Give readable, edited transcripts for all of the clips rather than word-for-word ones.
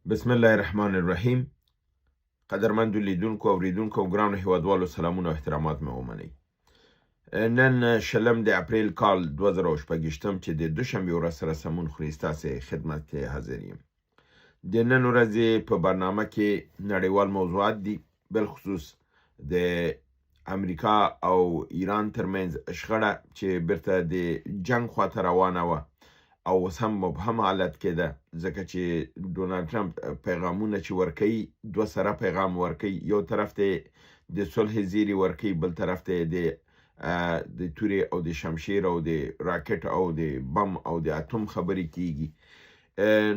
بسم الله الرحمن الرحیم. قدرمندو لیدونکو او اوریدونکو او ګرانو هیوادوالو سلامونه او احترامات مې ومنئ. نن شلم د اپریل کال 2026 چې د دوشنبې ورځ سره سمون خوري ستاسې خدمت کې حاضر یم. د نن ورځې په برنامه کې نړیوال موضوعات دي، بالخصوص د امریکا او ایران ترمنځ شخړه چې بیرته د جنگ خواته روانه وه او اوس هم مبهم حالت کې ده، ځکه چې ډونالد ټرمپ پیغامونه چې ورکوي دوه سره پیغام ورکوي. یو طرف ته د صلح زیری ورکوي، بل طرف ته د تورې او د شمشیر او د راکټ او د بم او د اتوم خبرې کیږي.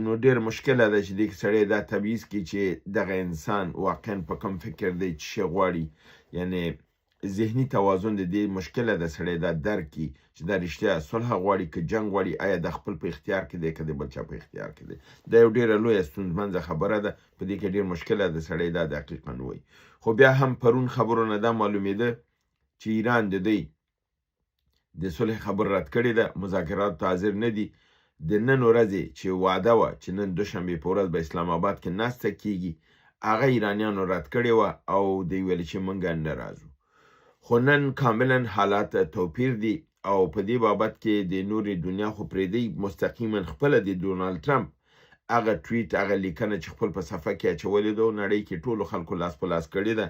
نو ډیر مشکله ده چې د سړی دا تبعیض کی چې دغه انسان واقعا په کوم فکر دی چې شی غواړي، یعنی ذهني توازن د دې مشکله د سړی دا درک کی چې دا رښتیا صلح غواړي که جنگ غواړي، آیا د خپل په اختیار کې دی که د بل چا په اختیار کې دی. دا یو ډیره لویه ستونزمنده خبره ده، په دې کې ډیر مشکله د سړی دا دقیقا وایي. خو بیا هم پرون خبرو نه دا معلومېده چې ایران د دوی د صلح خبر رد کړې ده، مذاکرات ته حاضر نه دي. د نن ورځې چې وعده وه چې نن دوشنبې په ورځ به اسلام آباد کې ناسته کیږي، هغه ایرانیانو رد کړې وه او دوی ویل چې موږ نه راځو. خو نن کاملا حالات توپیر دي او په دې بابت کې د نورې دنیا خو پرېږدئ، مستقیما خپله د ډونالد ټرمپ هغه ټویټ، هغه لیکنه چې خپل په صفحه کې اچولې ده، نړۍ کې ټولو خلکو لاس په لاس کړې ده.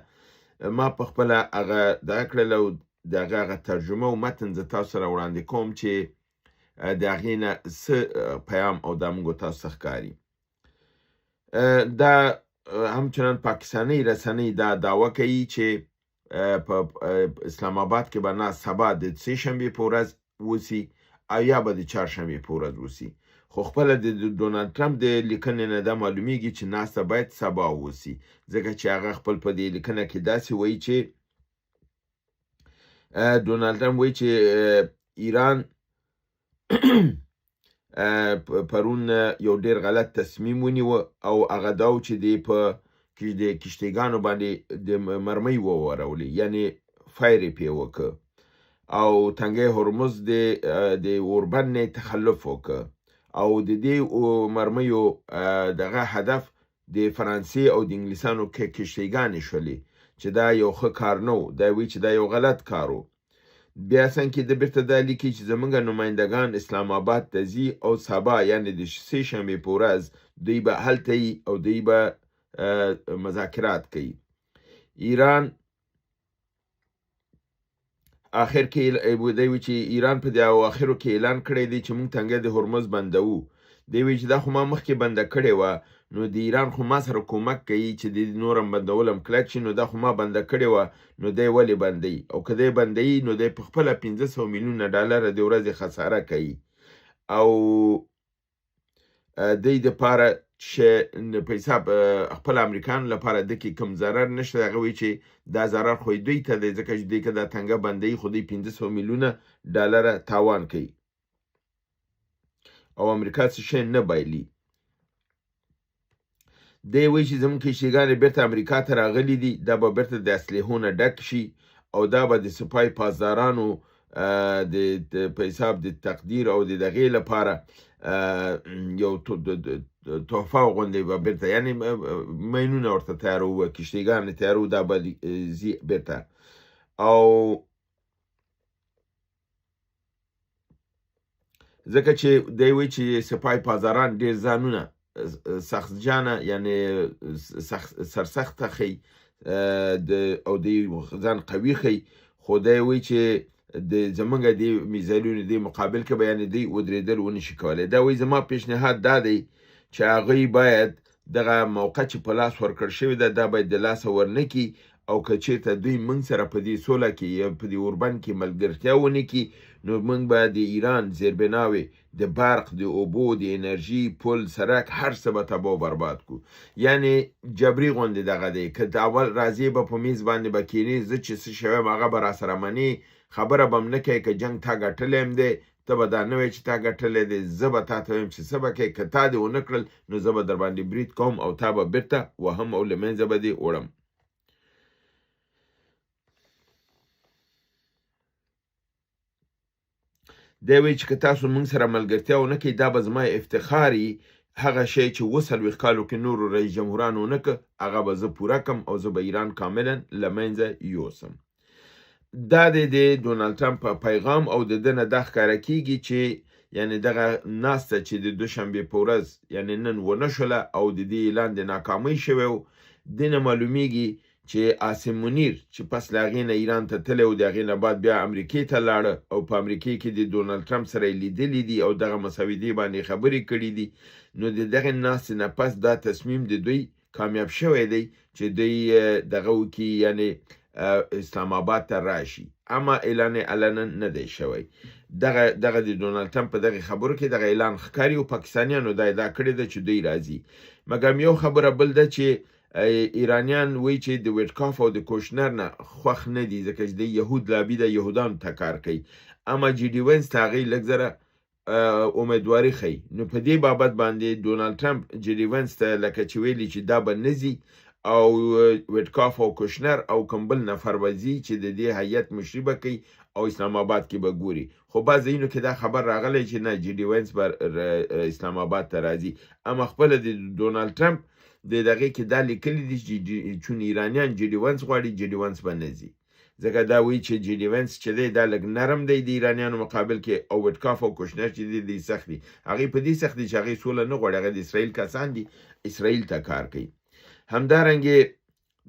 ما په خپله هغه دغه کړله او د هغه ترجمه او متن زه تاسو سره وړاندې کوم چې د هغې نه څه پیام او دا موږ تاسو ته ښکاري. دا همچنان پاکستاني رسنۍ دا دعوه کوي چې په اسلام آباد کې به نه سبا د سه شنبې په ورځ وسی او یا به د چهارشنبې په ورځ وسی. خو خپله د ډونالد ټرمپ د لیکنې نه دا معلومیږي چې ناسته باید سبا وسی، ځکه چې هغه خپل په دې لیکنه کې داسې وایي چې ډونالد ټرمپ وایي چې ایران پرون یو ډیر غلط تصمیم ونیوه او هغه دا و چې د کشتیګانو باندې د مرمۍ وورولې، یعنی فایر یې پې وکړه او تنګی هرمز د اوربند نه تخلف وکړه او د دې مرمیو دغه هدف د فرانسې او د انګلیسانو کشتیګانې شولې، چې دا یو ښه کار نه و. دا وایي چې دا یو غلط کار و. بیا څنګه د بیرته دا لیکي چې زمونږ نمایندګان اسلام آباد ته ځي او سبا یعنی د سه شنبې په ورځ دوی به هلته وي او دوی به مذاکرات کوي. ایران آخر کې دی وی چې ایران په دې اواخرو کې اعلان کړی دی چې موږ تنګی د هرمز بندوو. دی وی چې دا خو ما مخکې بنده کړې وه، نو د ایران خو ما سره کومک کوي چې د نورم بندولم کلک شي، نو دا خو ما بنده کړې وه، نو دی ولې بندوي؟ او که دی بندوي نو دی په خپله 500 میلیونه ډالره د ورځې خساره کوي او دی دپاره چې په حساب خپل امریکانو لپاره د کې کم ضرر نشته. هغه وایي چې دا ضرر خو دوی ته دی، ځکه چې دوی که دا تنګه بندوي خو دوی 500 میلیونه ډالره تاوان کوي او امریکا څه شی نه بایلي. دی وایي چې زموږ کشتیګانې بیرته امریکا ته راغلي دي، دا به بیرته د اسلحو نه ډک شي او دا به د سپای پاسدارانو په حساب د تقدیر او د دغې لپاره یو تحفه غوندې به بیرته، یعنی مینونه ورته تیارو، کشتیګانې تیارو، دا به ځي بیرته. او ځکه چې دی وایي چې سپای پاسداران ډېر ځانونه سخت جانه، یعنی سرسخته ښیي او دی ځان قوي ښیي، خو دی وایي چې د زمونږ د میزایلونو د مقابل کې به یعنې دوی ودرېدل ونشي کولی. دا وایي زما پیشنهاد دا دی چې هغوی باید دغه موقع چې په لاس ورکړ شوې ده دا باید د لاسه ورنه کړي او که چېرته دوی موږ سره په دې سوله کې یا په دې اوربند کې ملګرتیا ونه کړي، نو موږ به د ایران زیربناوې د برق، د اوبو، د انرژي، پل، سرک، هر څه به تباه و برباد کړو. یعنی جبري غوندې دغه دی، که د اول راځې به په میز باندې به کښېنې، زه چې څه شویم هغه به راسره منې، خبره به م نه کوې که جنګ تا ګټلی یم دی، ته به دا نه وایې چې تا ګټلی دی، زه به تا ته وایم چې څه به کوې، که تا دې ونه کړل نو زه به در باندې برید کوم او تا به بیرته وهم او له منځه به دې وړم. دی وایي چې که تاسو موږ سره ملګرتیا ونه کړئ دا به زما افتخار وي هغه شی چې 40 کالو کې نورو رئیس جمهورانو ونه که هغه به زه پوره کم او زه به ایران کاملا له منځه یوسم. دا د ډونالد ټرمپ په پیغام او د ده نه دا ښکاره کیږي چې یعنی دغه ناسته چې د دوشنبې په ورځ یعنی نن ونه شوله او د دې اعلان د ناکامۍ شوی و، دې نه معلومیږي چې عاصم منیر چې پس له هغې نه ایران ته تللی و، د هغې نه بعد بیا امریکې ته لاړه او په امریکې کې د ډونالد ټرمپ سره یې لیدلي دي او دغه مسودې باندې خبرې کړي دي. نو د دغې ناستې نه پس دا تصمیم د دوی کامیاب شوی دی چې دوی دغه وکړي یعنی اسلام آباد ته راشي، اما اعلان علنا نه دی شوی. دغه د ډونالد ټرمپ په دغه خبرو کې دغه اعلان ښکاري او پاکستانیانو دا ادعا کړې ده چې دوی راځي. مګر یو خبره بل ده چې ایرانیان وایي چې د ویټکاف او د کوشنر نه خوښ نه دي ځکه چې د یهود لابي د یهودانو ته کار کوي، اما جي ډي وینس ته هغې لږ زره امیدواري ښیي. نو په دې بابت باندې ډونالد ټرمپ جي ډي وینس ته لکه چې ویلي چې دا به نه ځي او ویټکاف او کوشنر او کوم بل نفر به ځي چې د دې هیئت مشري به کوي او اسلام آباد کې به ګوري. خو بعض ځایونو کې دا خبر راغلی چې نه جي ډي وینس به اسلام آباد ته راځي، اما خپله د ډونالد ټرمپ د دغې کې دا لیکلي دي چې چون ایرانیان جي ډي وینس غواړي جي ډي وینس به نه ځي، ځکه دا وایي چې جي ډي وینس چې دی دا لږ نرم دی د ایرانیانو مقابل کې او ویټکاف او کوشنر چې دی سخت دي. هغې په دې سخت دي چې هغې سوله نه غواړي، هغه د اسرائیل کسان دي، اسرائیل ته کار کوي. همدارنګه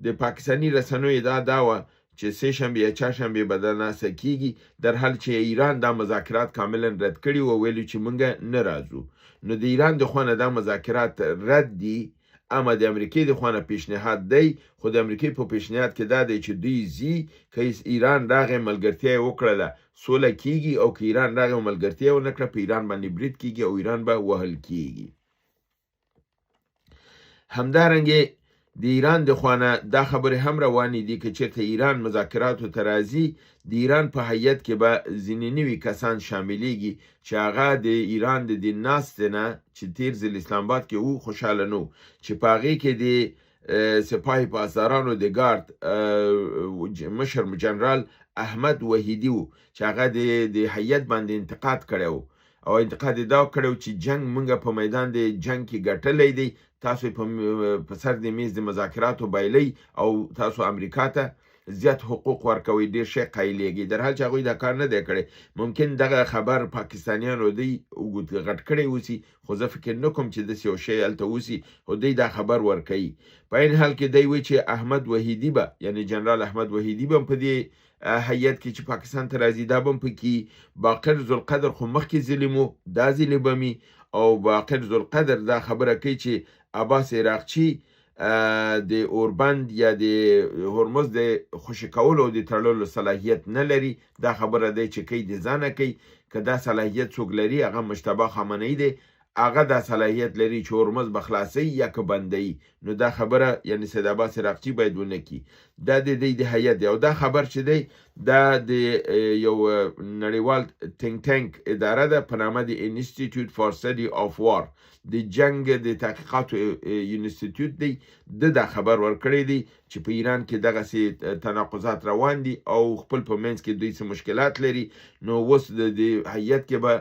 د پاکستاني رسنیو ادعا دا وه چې سه شنبه یا چهارشنبه به دا ناسته کیږي، در حال چې ایران دا مذاکرات کاملا رد کړي و، ویلي چې موږ نه راځو. نو د ایران د خوا نه دا مذاکرات رد دي، اما د امریکې د خوا نه پیشنهاد دی، خو د امریکې په پیشنهاد کې دا دی چې دوی ځي که ایران راغی ملګرتیا یې وکړله سوله کیږي، او که ایران راغی ملګرتیا ونه کړه په ایران باندې برید کیږي او ایران به وهل کیږي. همدارنګه د ایران د خوانه دا خبرې هم روانې دي که چېرته ایران مذاکراتو ته راځي، د ایران په هیئت کې به ځینې نوي کسان شاملیږي چې هغه د ایران د دې ناستې نه چې تیر ځل اسلام آباد کې و خوشحاله نه و، چې په هغې کې د سپاه پاسدارانو د ګارد مشر جنرال احمد وحیدي و چې هغه د هیئت باندې انتقاد کړی و او انتقاد یې دا کړی چې جنگ موږ په میدان د جنگ کې ګټلی دی، تاسو په سر د میز د مذاکراتو بایلی او تاسو امریکا ته زیات حقوق ورکوي، ډیر شی قایلیږي، در حال چې هغوی دا کار نه دی کړی. ممکن دغه خبر پاکستانیانو دی غټ کړی اوسي، خو زه فکر نه کوم چې داسې یو شی هلته اوسي، خو دی دا خبر ورکوي. په این حال کې دی وایي چې احمد وحیدي به یعنی جنرال احمد وحیدي به په دې هیئت کې چې پاکستان ته راځي دا به هم پکې باقر ذوالقدر خو مخکې ظلم و، دا ظلم به مي او باقر ذوالقدر دا خبره کوي چې عباس عراقچي د اوربند یا د هرمز د خوشي کولو او د تړلو صلاحیت نه لري. دا خبره دی چې کوي د ځانه کوي، که دا صلاحیت څوک لري هغه مجتبی خامنه‌ای دی، هغه دا صلاحیت لري چې هرمز به خلاصوي یا که بندوي. نو دا خبره یعنی سید عباس عراقچي باید ونه کړي، دا د دې د هیئت دی. او دا خبر چې دی دا د یو نړیوال تینک ټانک اداره ده په نامه د انسټیټیوټ فار سټډي آف وار، د جنگ د تحقیقاتو انسټیټیوټ دی، دا خبر ورکړی دی چې په ایران کې دغسې تناقضات روان دي او خپل په منځ کې دوی څه مشکلات لري. نو اوس د هیئت کې به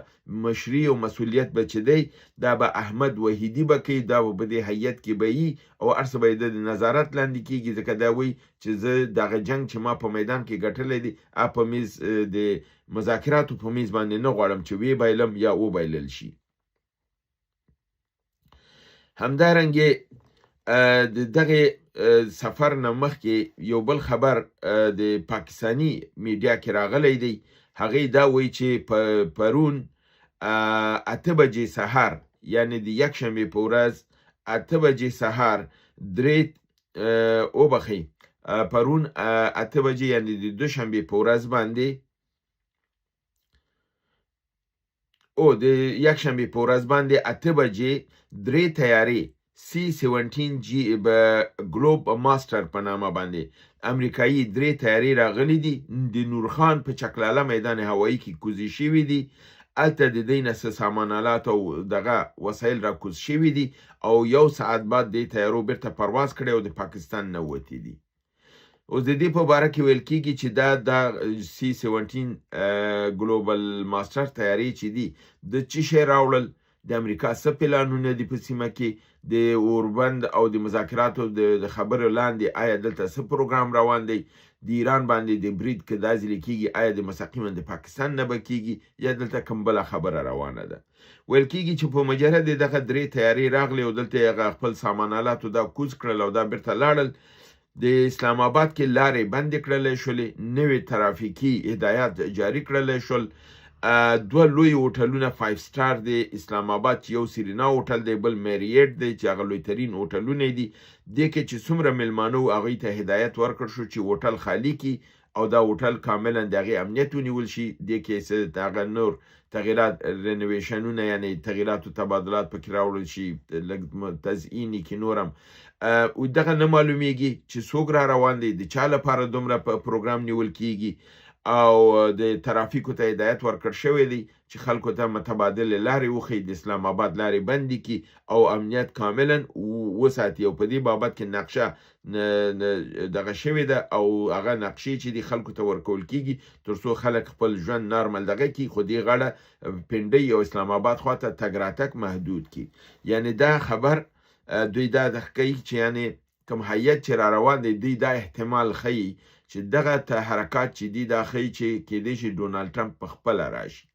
مشري او مسؤلیت به چې دی دا به احمد وحیدي به کوي، دا به په دې هیئت کې به وي او هر څه به د نظارت لاندې کیږي، ځکه دا وایي چې زه دغه جنگ چې ما په میدان کې ګټلی دی په میز د مذاکراتو په میز باندې نه غواړم چې وی بایلم یا وبایلل شي. همدارنګه د دغه سفر نه مخکې یو بل خبر د پاکستانی میډیا کې راغلی دی، هغې دا وایي چې پرون 8 بجې سهار یعنی د یکشنبې په ورځ 8 بجې سهار پرون 8 بجې یعنی د دوشنبې په ورځ باندې د یکشنبې په ورځ باندې 8 بجې 3 تیارې C-17G ګلوب ماستر په نامه باندې امریکایي 3 تیارې راغلي دي، د نورخان په چکلاله میدان هوایي کې کوزې شوي دي، هلته د دوی نه څه سامانالات او دغه وسایل را کوز شوي دي او 1 ساعت بعد د تیارو بیرته پرواز کړی او د پاکستان نه وتې دي. اوس د دې په باره کې ویل کېږي چې دا C-17 ګلوبل ماستر تیارې چې دي د څه شی راوړل، د امریکا څه پلانونه دي په سیمه کې د اوربند او د مذاکراتو د خبرو لاندې آیا دلته څه پروګرام روان دی د ایران باندې د برید که دا ځلې کېږي آیا د مستقیما د پاکستان نه به کېږي یا دلته کوم بله خبره روانه ده ویل کېږي چې په مجرد دغه درې تیارې راغلې او دلته یې خپل سامان آلاتو دا کوز کړل او دا بیرته لاړل د اسلام آباد کې لارې بندې کړلی شولې نوې ترافیکي هدایات جاري کړلی شول دوه لوی هوټلونه 5 سټار دی اسلام آباد چې یو سیرینا هوټل دی بل میریټ دی چې هغه لویترین هوټلونه دي دې کې چې څومره میلمانه وو هغوی ته هدایت ورکړ شو چې هوټل خالي کړي او دا هوټل کاملا د هغې امنیت ونیول شي دې کې څه هغه نور تغییرات رینویشنونه یعنې تغییراتو تبادلات پکې راوړل شي لږ تزئین یې کې نور هم دغه نه معلومیږي چې څوک را روان دی د چا لپاره دومره پروګرام نیول کیږي او د ترافیکو ته هدایت ورکړ شوی دی چې خلکو ته متبادل لارې وښیي د اسلام آباد لارې بندې کړي او امنیت کاملا وساتي او په دې بابت کې نقشه دغه شوې ده او هغه نقشې چې د خلکو ته ورکول کیږي تر څو خلک خپل ژوند نارمل دغه کړي خو دې غاړه پنډۍ او اسلام آباد خواته تګ راتګ محدود کړي یعنی دا خبر دوی دا کوي چې یعنی کوم هیئت چې را روان دی دوی دا احتمال ښیي چې دغه حرکات چې دي دا ښیي چې کیدای شي ډونالډ ټرمپ په خپله راشي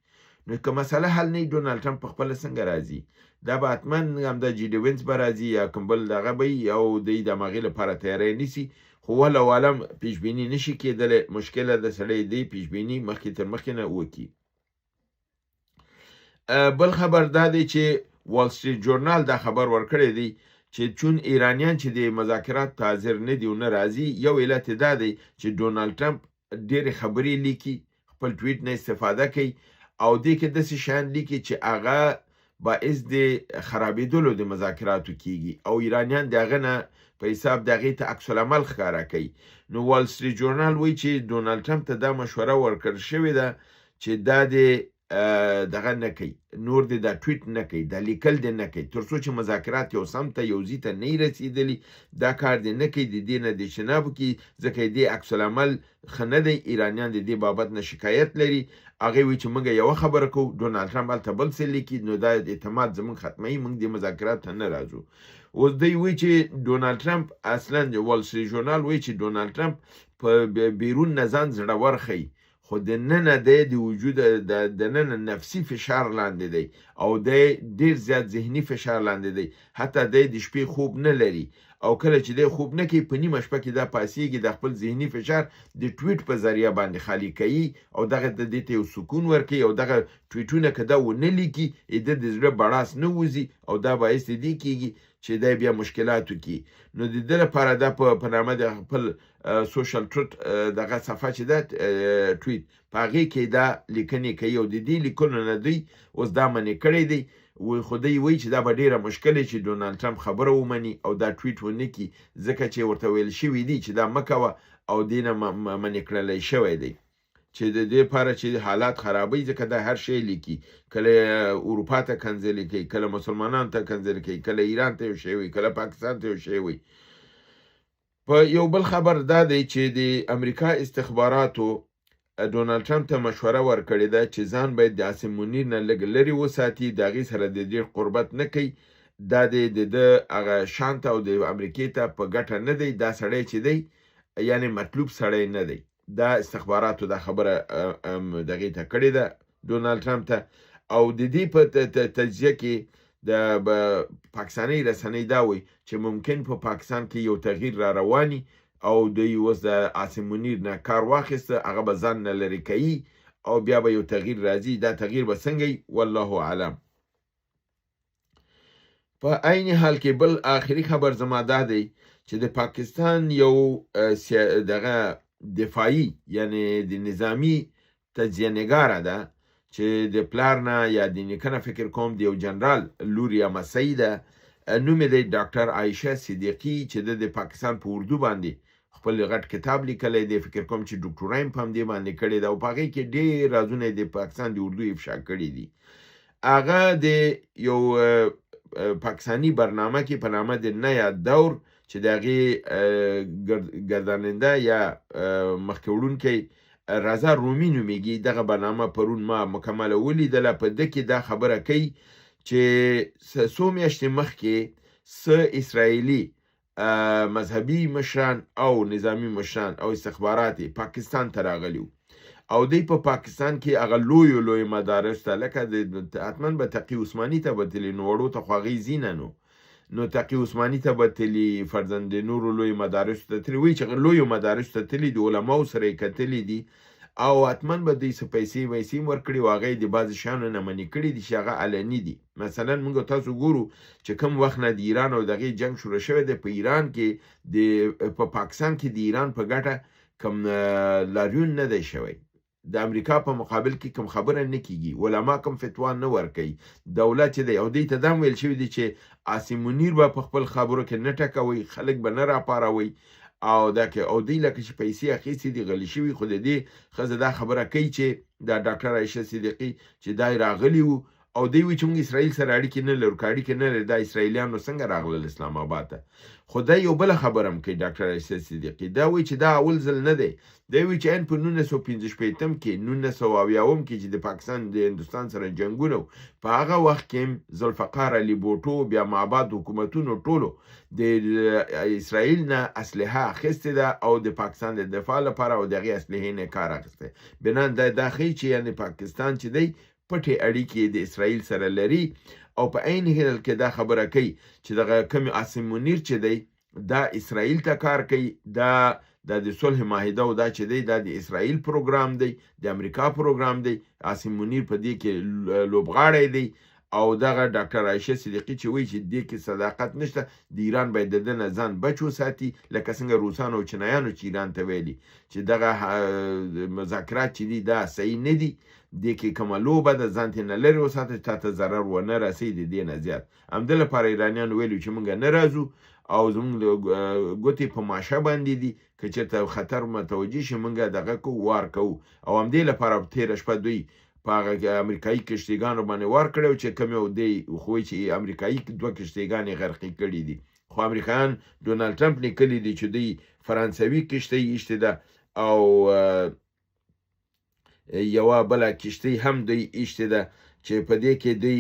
نو که مسله حل نه وي ډونالډ ټرمپ په خپله څنګه راځي دا به حتما همدا جي ډي وینس به راځي یا کوم بل دغه به وي او دوی د همغې لپاره تیاری نیسي خو والله عالم پیشبیني نشي کېدلی مشکله د سړی دی پیشبیني مخکې تر مخکې نه وکړي بل خبر دا دی چې وال سټریټ جورنال دا خبر ورکړی دی چې چون ایرانیان چې د مذاکرات ته حاضر نه دي او نه راځي یو علت دا دی چې ډونالډ ټرمپ ډېرې خبرې لیکي خپل ټویټ نه استفاده کوي او دې کې داسې شیان لیکي چې هغه باعث د خرابېدلو د مذاکراتو کیږي او ایرانیان د هغه نه په حساب د هغې ته عکس العمل ښکاره کوي نو وال سټریټ جورنال وایي چې ډونالډ ټرمپ ته دا مشوره ورکړل شوې ده چې دا د دغه نه کوي نور د دا ټویټ نه کوي دا لیکل دی نه کوي تر څو چې مذاکرات یو سم ته یو ځای ته نه رسېدلي دا کار دی نه کوي د دې نه د اجتناب وکړي ځکه دې عکس العمل ښه نه دی ایرانیان د دې بابت نه شکایت لري هغې وایي چې موږ یوه خبره کوو ډونالډ ټرمپ هلته بل څه لیکي نو دا اعتماد زموږ ختموي موږ دې مذاکرات ته نه راځو اوس دوی وایي چې ډونالډ ټرمپ اصلا وال سټریټ جورنال وایي چې ډونالډ ټرمپ په بیرون نه ځان زړور ښیي خو د ننه دی د وجود د ننه نفسي فشار لاندې دی او دی ډېر زیات ذهني فشار لاندې دی حتی دی د شپې خوب نه لري او کله چې دی خوب نه کوي په نیمه شپه کې دا پاسېږي د خپل ذهني فشار د ټویټ په ذریعه باندې خالي کوي او دغه د دې ته یو سکون ورکوي او دغه ټویټونه که دا ونه لیکي د زړه بړاس نه وځي او دا باعث د دې کېږي چې دی بیا مشکلاتو کې نو د ده لپاره دا په نامه د خپل سوشل ټروت دغه صفحه چې ده ټویټ په هغې کې دا لیکنې کوي او د دې لیکنو نه دوی اوس دا منې کړی دی خو دی وایي چې دا به ډېره مشکل چې ډونالډ ټرمپ خبره ومني او دا ټویټ ونه کړي ځکه چې ورته ویل شوي دي چې دا مه کوه او دې نه منې کړلی شوی دی چې د دې لپاره چې حالات خرابوي ځکه دا هر شی لیکي کله اروپا ته کنځلې کوي کله مسلمانانو ته کنځلې کوي کله ایران ته یو شی وي کله پاکستان ته یو شی وي په یو بل خبر دا دی چې د امریکا استخباراتو ډونالډ ټرمپ ته مشوره ورکړې ده چې ځان باید د عاصم منیر نه لږ لرې وساتي د هغې سره د ډېر قربت نه کوي دا د ده هغه شان ته او د امریکې ته په ګټه نه دی دا سړی چې دی یعنې مطلوب سړی نه دی دا استخباراتو دا خبره دغې ته کړې ده ډونالډ ټرمپ ته او د دې په تجزیه کې د پاکستاني رسنۍ دا وایي چې ممکن په پاکستان کې یو تغییر را رواني او دوی اوس د عاصم منیر نه کار واخیسته هغه به ځان نه لرې کوي او بیا به یو تغییر راځي دا تغییر به څنګه وي والله اعلم په عین حال کې بل آخري خبر زما دا دی چې د پاکستان یو دغه دفاعي یعنی د نظامی تجزیه نګاره ده چې د پلار نه یا د نیکه نه فکر کوم د یو جنرال لور یا مسۍ ده نوم یې دی ډاکټر عایشه صدیقي چې د پاکستان په اردو باندې خپل غټ کتاب لیکلی دی فکر کوم چې ډاکټورا یې په همدې باندې کړې ده او په هغې کې ډېر رازونه د پاکستان د اردو افشا کړي دي هغه د یو پاکستانی برنامه کې په نامه د نیا دور چې د هغې ګرداننده یا مخکې وړونکی رضا رومي نومیږي دغه برنامه پرون ما مکمله ولیدله په ده کې دا خبره کوي چې څو میاشتې مخکې اسرائیلي مذهبي مشران او نظامی مشران او استخبارات پاکستان ته راغلي او دی په پاکستان کې هغه لوی مدارس ته لکه حتما به تقی عثماني ته به تلي نو وړو ته خو هغې ځي نو تقی عثماني ته به تلي فرزند د نورو لوی مدارسو ته تلي وایي چې لویو مدارسو ته تلي د علماو سره یې کتلي دي او حتما به دوی څه پیسې ویسې هم ورکړي او هغه یې د بعضې شیانو نه منې کړي دي چې هغه علني دي مثلا موږ تاسو ګورو چې کوم وخت نه د ایران او د هغې جنګ شروع شوی دی په ایران کې په پاکستان کې د ایران په ګټه کوم لاریون نه دی شوی د امریکا په مقابل کې کوم خبره نه کیږي علما کوم فتوا نه ورکوي دولت چې دی او دوی ته دا هم ویل شوي دي چې عاصم منیر به په خپل خبرو کې نه ټکوي خلک به نه راپاروي او او دوی لکه چې پیسې اخیستې دي غلي شوي خو د دې ښځه دا خبره کوي چې دا ډاکټر عایشه صدیقي چې دا راغلي وو او دوی وایي چې موږ اسرائیل سره اړیکې نه لرو که اړیکې نه لري دا اسرائیلیانو څنګه راغلل اسلام آباد ته خو دا یو بله خبره هم کوي ډاکټر عایشه صدیقي دا وایي چې دا اول ځل نه دی دی وایي چې ان په 1945 کې 1980 کې چې د پاکستان د هندوستان سره جنګونه په هغه وخت کې هم ذوالفقار علي بوټو بیا مابعد حکومتونو ټولو د اسرائیل نه اسلحه اخیستې ده او د پاکستان د دفاع لپاره او د هغې اسلحې نه کار اخیستی بنان دا ښیي چې یعنې پاکستان چې دی پټې اړیکې د اسرائیل سره لري او په عین حال کې دا خبره کوي چې دغه کوم عاصم منیر چې دی دا اسرائیل ته کار کوي دا د صلح معاهده او دا چې دی دا د اسرائیل پروګرام دی د امریکا پروګرام دی عاصم منیر په دې کې لوبغاړی دی او دغه ډاکټر عایشه صدیقي چې وایي چې دې کې صداقت نشته د ایران باید د ده نه ځان بچ وساتي لکه څنګه روسانو او چینایانو چې ایران ته ویلي چې دغه مذاکرات چې دي دا صحیح نه دي دې کې کومه لوبه ده ځان ترې نه لرې وساته چې تا ته ضرر ونه رسوي د دې نه زیات همدې لپاره ایرانیانو ویلي چې موږ نه راځو او زموږ ګوتې په ماشه باندې دي که چېرته خطر متوجه شي موږ دغه کوو وار کوو او همدې لپاره تېره شپه دوی په هغه امریکایي کشتیګانو باندې وار کړی چې کوم یو دی خو چې امریکایي 2 کشتیګانې غرقې کړي دي خو امریکایان ډونالډ ټرمپ لیکلي دي چې دوی فرانسوي کشتۍ ایښتې ده او یوه بله کشتۍ هم دوی ایښتې ده چې په دې کې دوی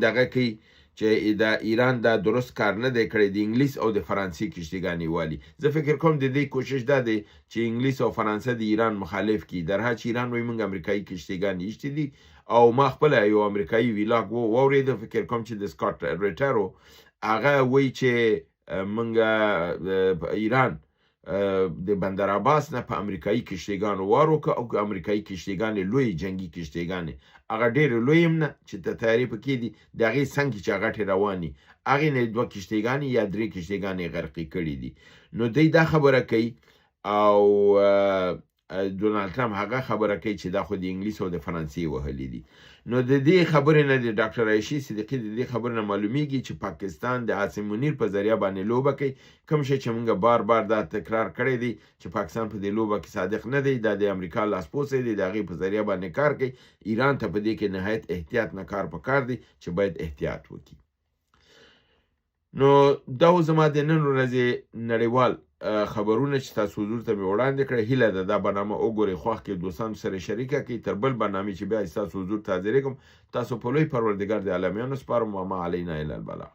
دغه کوي چې د ایران دا درست کار نه دی کړی د انګلیس او د فرانسې کشتیګانې والي زه فکر کوم د دې کوشش دا دی چې انګلیس او فرانسه د ایران مخالف کړي درها چې ایران وایي موږ امریکایي کشتیګانې ایښتې دي او ما خپله یو امریکایي ویلاګ واورېده فکر کوم چې د سکاټ ریټرو هغه وایي چې موږ ایران د بندر عباس نه په امریکایي کشتیګانو وار وکړه او امریکایي کشتیګانې لوی جنګي کشتیګانې هغه ډېرې لوی هم نه چې د تیارې پکې دي د هغې څنګ کې چې غټې روانې هغې نه 2 کشتیګانې یا 3 کشتیګانې غرقې کړي دي نو دی دا خبره کوي او ډونالډ ټرمپ هغه خبره کوي چې دا خو د انګلیس او د فرانسې وهلي دي نو د دې خبرې نه د ډاکټر عایشې صدیقي د دې خبرې نه معلومیږي چې پاکستان د عاصم منیر په ذریعه باندې لوبه کوي کوم شی چې موږ بار دا تکرار کړی دی چې پاکستان په دې لوبه کې صادق نه دی دا د امریکا لاسپوڅی دی د هغې په ذریعه باندې کار کوي ایران ته په دې کې نهایت احتیاط نه کار پکار دی چې باید احتیاط وکړي نو دا زما د نن ورځې نړیوال خبرونه چې تاسو حضور ته مې وړاندې کړه هیله ده دا برنامه وګورئ خوښ کې دوستانو سره شریکه کړئ تر بل برنامې چې بیا ستاسو حضور ته حاضرېږم تاسو په لوی پروردګار د عالمینو سپارم وما علینا الا البلاغ